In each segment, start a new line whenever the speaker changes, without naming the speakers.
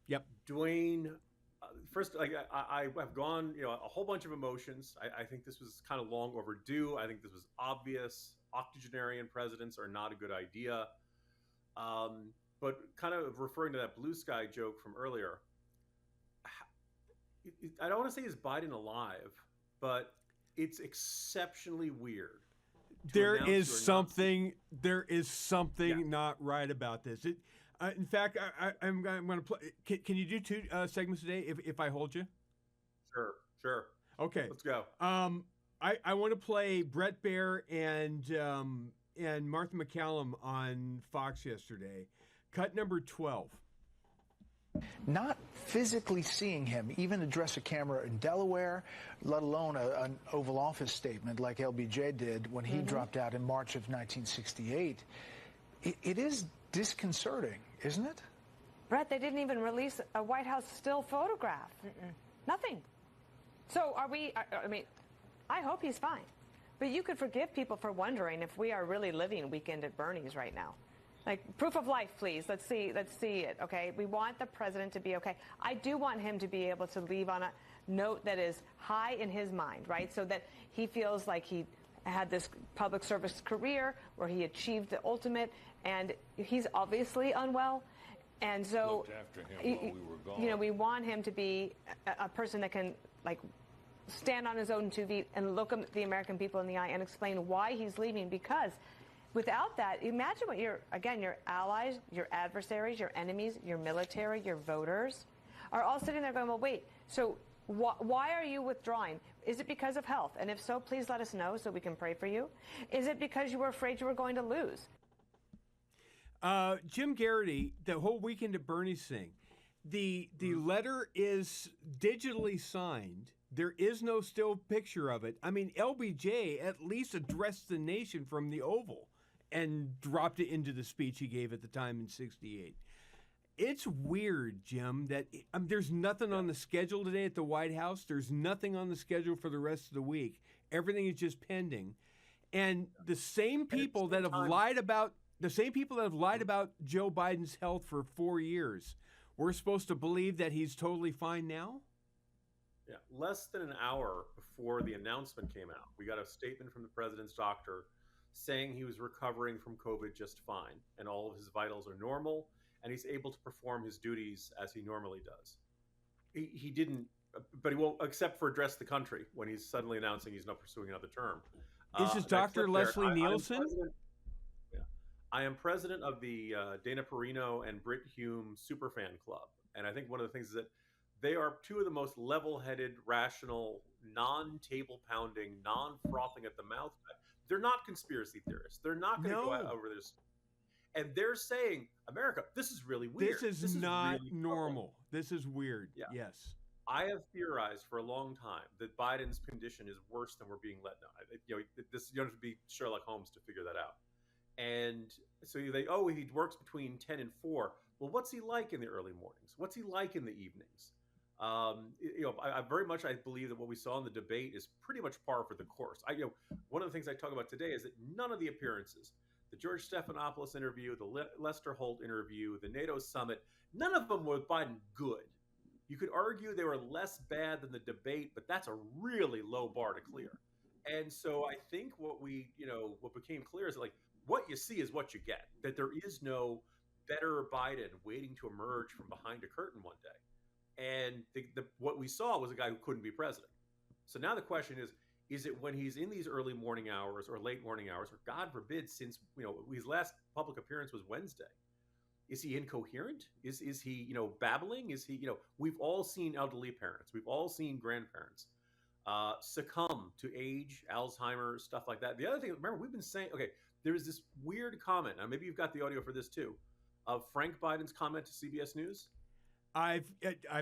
Yep.
Dwayne, first, I have gone, a whole bunch of emotions. I think this was kind of long overdue. I think this was obvious. Octogenarian presidents are not a good idea. But kind of referring to that blue sky joke from earlier, I don't want to say is Biden alive, but it's exceptionally weird to
There
announce
is
you're not.
something
Yeah,
not right about this. In fact, I'm going to play. Can you do two segments today if I hold you?
sure, sure.
Okay.
Let's go.
I want to play Brett Baer and Martha McCallum on Fox yesterday. Cut number 12.
Not physically seeing him even address a camera in Delaware, let alone an Oval Office statement like LBJ did when he dropped out in March of 1968. It is disconcerting, isn't it?
Brett, they didn't even release a White House still photograph. Nothing. So are we, I mean, I hope he's fine. But you could forgive people for wondering if we are really living Weekend at Bernie's right now. Like, proof of life, please. Let's see it, okay? We want the president to be okay. I do want him to be able to leave on a note that is high in his mind, right? So that he feels like he had this public service career where he achieved the ultimate, and he's obviously unwell. And so,
Looked after him while we were gone.
we want him to be a person that can, like, stand on his own 2 feet and look the American people in the eye and explain why he's leaving, because without that, imagine what your allies, your adversaries, your enemies, your military, your voters are all sitting there going, well, wait, so why are you withdrawing? Is it because of health? And if so, please let us know so we can pray for you. Is it because you were afraid you were going to lose?
Jim Geraghty, the whole Weekend at Bernie's thing, the letter is digitally signed. There is no still picture of it. I mean, LBJ at least addressed the nation from the Oval and dropped it into the speech he gave at the time in '68. It's weird, Jim, that there's nothing on the schedule today at the White House. There's nothing on the schedule for the rest of the week. Everything is just pending. And the same people that have lied about Joe Biden's health for 4 years, we're supposed to believe that he's totally fine now?
Yeah, less than an hour before the announcement came out, we got a statement from the president's doctor saying he was recovering from COVID just fine and all of his vitals are normal and he's able to perform his duties as he normally does. He didn't, but he won't, except for address the country when he's suddenly announcing he's not pursuing another term.
Is his Dr. Leslie Nielsen?
I am president of the Dana Perino and Britt Hume Superfan Club. And I think one of the things is that they are two of the most level-headed, rational, non-table pounding, non-frothing at the mouth. They're not conspiracy theorists. They're not going to go out over this. And they're saying, America, this is really weird.
This is not
really
normal. This is weird.
Yeah.
Yes.
I have theorized for a long time that Biden's condition is worse than we're being let know. You don't have to be Sherlock Holmes to figure that out. And so he works between 10 and 4. Well, what's he like in the early mornings? What's he like in the evenings? I very much believe that what we saw in the debate is pretty much par for the course. One of the things I talk about today is that none of the appearances, the George Stephanopoulos interview, the Lester Holt interview, the NATO summit, none of them were Biden good. You could argue they were less bad than the debate, but that's a really low bar to clear. And so I think what became clear is like what you see is what you get. That there is no better Biden waiting to emerge from behind a curtain one day. And what we saw was a guy who couldn't be president. So now the question is it when he's in these early morning hours or late morning hours, or God forbid, since his last public appearance was Wednesday, is he incoherent? Is he babbling? Is he we've all seen elderly parents, we've all seen grandparents succumb to age, Alzheimer's, stuff like that. The other thing, remember, we've been saying, there is this weird comment, and maybe you've got the audio for this too, of Frank Biden's comment to CBS News.
I've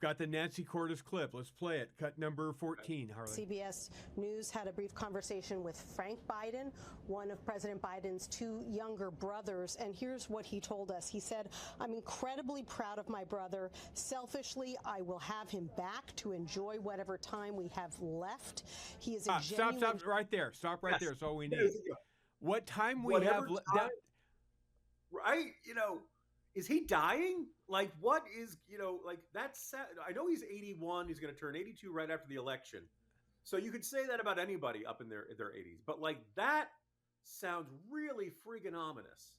got the Nancy Cordes clip. Let's play it. Cut number 14, Harlan.
CBS News had a brief conversation with Frank Biden, one of President Biden's 2 younger brothers, and here's what he told us. He said, "I'm incredibly proud of my brother. Selfishly, I will have him back to enjoy whatever time we have left. He is a genuine..."
Stop right there. Stop right there. That's all we need. What time we have left?
Right? Is he dying? Like, what is, like, that's sad. I know he's 81. He's going to turn 82 right after the election. So you could say that about anybody up in their 80s. But, like, that sounds really freaking ominous.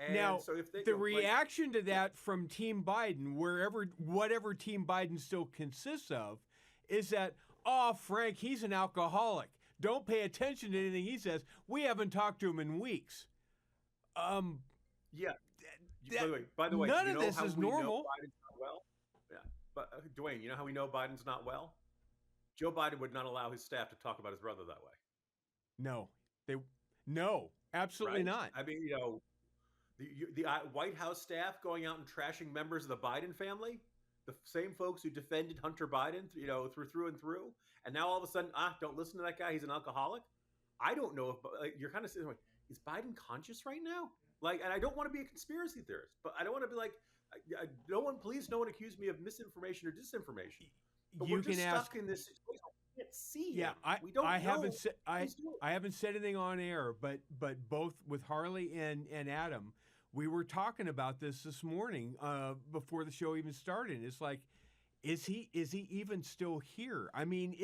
And
now,
so if they,
the reaction to that from Team Biden, whatever Team Biden still consists of, is that, oh, Frank, he's an alcoholic. Don't pay attention to anything he says. We haven't talked to him in weeks.
Yeah. By the way,
none of this is normal.
Biden's not well? Yeah. But Dwayne, you know how we know Biden's not well? Joe Biden would not allow his staff to talk about his brother that way.
No, absolutely not.
I mean, the White House staff going out and trashing members of the Biden family, the same folks who defended Hunter Biden, through and through, and now all of a sudden, don't listen to that guy. He's an alcoholic. I don't know if you're kind of saying, is Biden conscious right now? Like, and I don't want to be a conspiracy theorist, but I don't want to be like, no one accuse me of misinformation or disinformation. But we're just stuck in this situation. We can't see him. We don't know.
I haven't said anything on air, but both with Harley and Adam, we were talking about this morning before the show even started. It's like, is he even still here? I mean,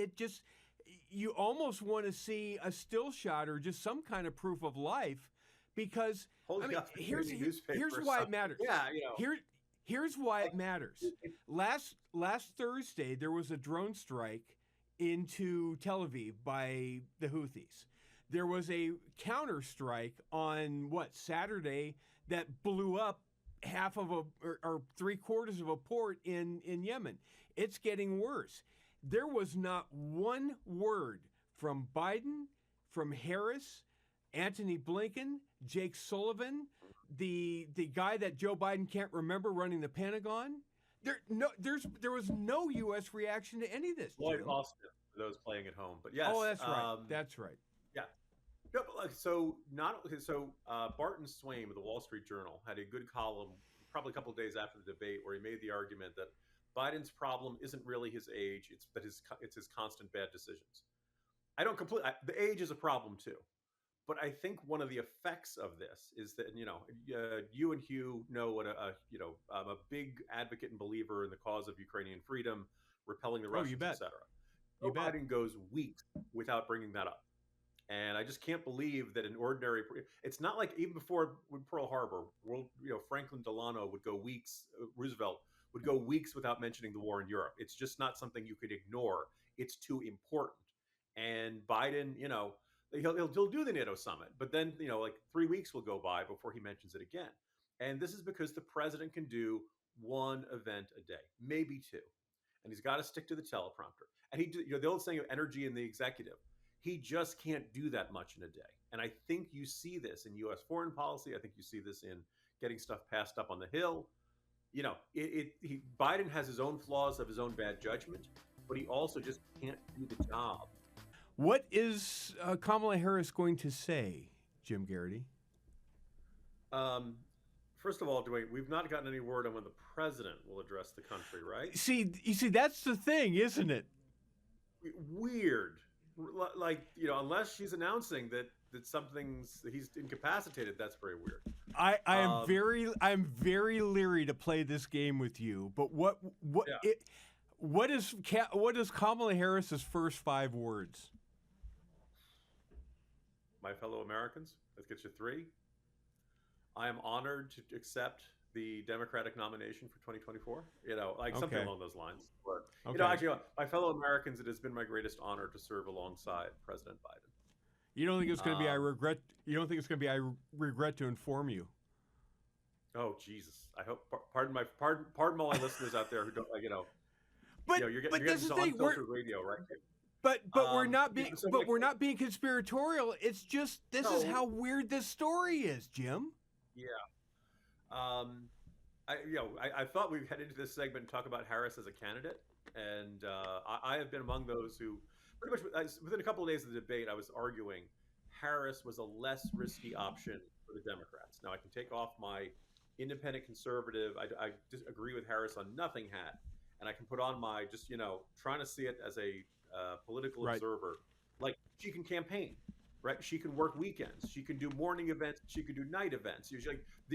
you almost want to see a still shot or just some kind of proof of life, because here's why it matters.
Yeah,
Here's why it matters. Last Thursday, there was a drone strike into Tel Aviv by the Houthis. There was a counter strike on Saturday that blew up half of or 3/4 of a port in Yemen. It's getting worse. There was not one word from Biden, from Harris, Antony Blinken, Jake Sullivan, the guy that Joe Biden can't remember running the Pentagon. There was no U.S. reaction to any of this.
Lloyd Austin, for those playing at home, but yes.
Oh, that's right. That's right.
Yeah. No, but Barton Swain of the Wall Street Journal had a good column, probably a couple of days after the debate, where he made the argument that Biden's problem isn't really his age; it's his constant bad decisions. The age is a problem too. But I think one of the effects of this is that, you and Hugh know what I'm a big advocate and believer in the cause of Ukrainian freedom, repelling the Russians, etc. Joe Biden goes weeks without bringing that up. And I just can't believe that it's not like even before Pearl Harbor, Franklin Delano would go weeks, Roosevelt would go weeks without mentioning the war in Europe. It's just not something you could ignore. It's too important. And Biden, he'll do the NATO summit, but then, 3 weeks will go by before he mentions it again. And this is because the president can do one event a day, maybe two. And he's got to stick to the teleprompter. And the old saying of energy in the executive, he just can't do that much in a day. And I think you see this in U.S. foreign policy. I think you see this in getting stuff passed up on the Hill. Biden has his own flaws of his own bad judgment, but he also just can't do the job.
What is Kamala Harris going to say, Jim Geraghty?
First of all, Dwayne, we've not gotten any word on when the president will address the country, right?
You see, that's the thing, isn't it?
Weird. Like, unless she's announcing that he's incapacitated, that's very weird.
I'm very leery to play this game with you. But what is Kamala Harris's first 5 words?
My fellow Americans, let's get you 3. I am honored to accept the Democratic nomination for 2024. Something along those lines. Or, actually, my fellow Americans, it has been my greatest honor to serve alongside President Biden.
You don't think it's going to be? I regret. You don't think it's going to be? I regret to inform you.
Oh Jesus! I hope. Pardon all my listeners out there who don't.
But
you're getting this unfiltered radio, right?
But we're not being we're not being conspiratorial. It's just this is how weird this story is, Jim.
Yeah. I thought we'd head into this segment and talk about Harris as a candidate, and I have been among those who pretty much within a couple of days of the debate, I was arguing Harris was a less risky option for the Democrats. Now I can take off my independent conservative, I disagree with Harris on nothing hat, and I can put on my just trying to see it as a political observer. Like, she can campaign. right? She can work weekends. She can do morning events. She can do night events.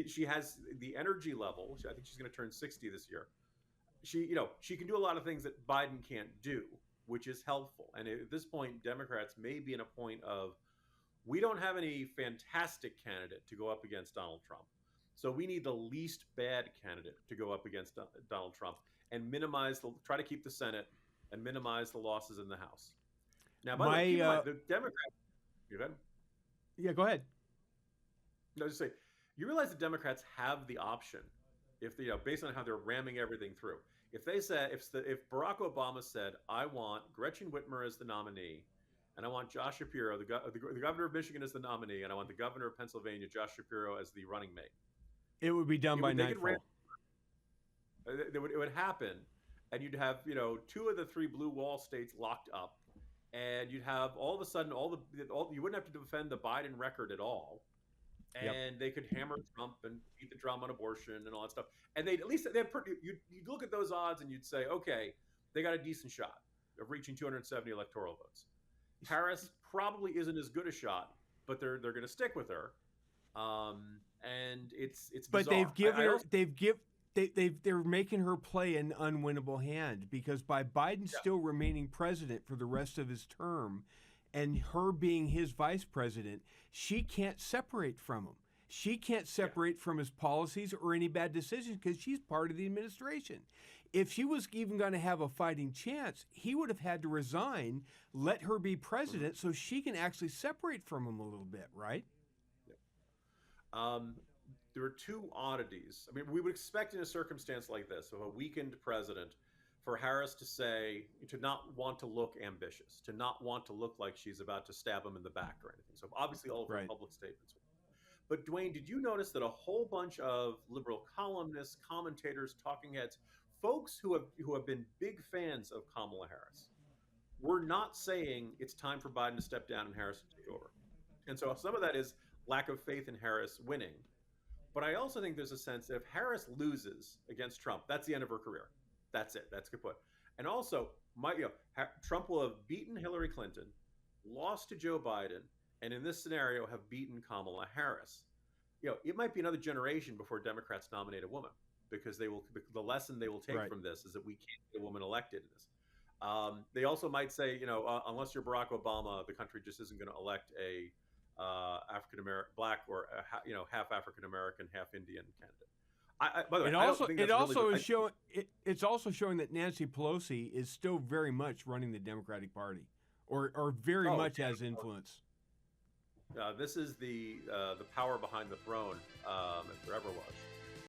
She has the energy level. I think she's going to turn 60 this year. She can do a lot of things that Biden can't do, which is helpful. And at this point, Democrats may be in a point of, we don't have any fantastic candidate to go up against Donald Trump. So we need the least bad candidate to go up against Donald Trump and try to keep the Senate and minimize the losses in the House. Now, by the way, keep in mind, the Democrats. You go ahead.
Yeah, go ahead.
No, just say, you realize the Democrats have the option, if based on how they're ramming everything through. If they said, if Barack Obama said, I want Gretchen Whitmer as the nominee, and I want Josh Shapiro, the governor of Michigan, as the nominee, and I want the governor of Pennsylvania, Josh Shapiro, as the running mate,
it would be done by nightfall.
It would happen, and you'd have 2 of the 3 blue wall states locked up, and you'd have all of a sudden you wouldn't have to defend the Biden record at all, and they could hammer Trump and beat the drum on abortion and all that stuff. And you'd look at those odds and you'd say, okay, they got a decent shot of reaching 270 electoral votes. Harris probably isn't as good a shot, but they're going to stick with her. And it's
but
bizarre.
they've given they're making her play an unwinnable hand, because by Biden still remaining president for the rest of his term and her being his vice president, she can't separate from him. She can't separate from his policies or any bad decisions because she's part of the administration. If she was even going to have a fighting chance, he would have had to resign, let her be president so she can actually separate from him a little bit, right?
There are 2 oddities. I mean, we would expect in a circumstance like this, of a weakened president, for Harris to not want to look ambitious, to not want to look like she's about to stab him in the back or anything. So obviously all of her public statements. But Dwayne, did you notice that a whole bunch of liberal columnists, commentators, talking heads, folks who have been big fans of Kamala Harris, were not saying it's time for Biden to step down and Harris to take over? And so some of that is lack of faith in Harris winning. But I also think there's a sense that if Harris loses against Trump, that's the end of her career. That's it. That's a good point. And also, Trump will have beaten Hillary Clinton, lost to Joe Biden, and in this scenario have beaten Kamala Harris. It might be another generation before Democrats nominate a woman, because the lesson they will take from this is that we can't get a woman elected in this. They also might say, unless you're Barack Obama, the country just isn't going to elect a African American, black, or half African American, half Indian candidate. By the way,
it's also showing that Nancy Pelosi is still very much running the Democratic Party, or very much has influence.
This is the power behind the throne, if there ever was.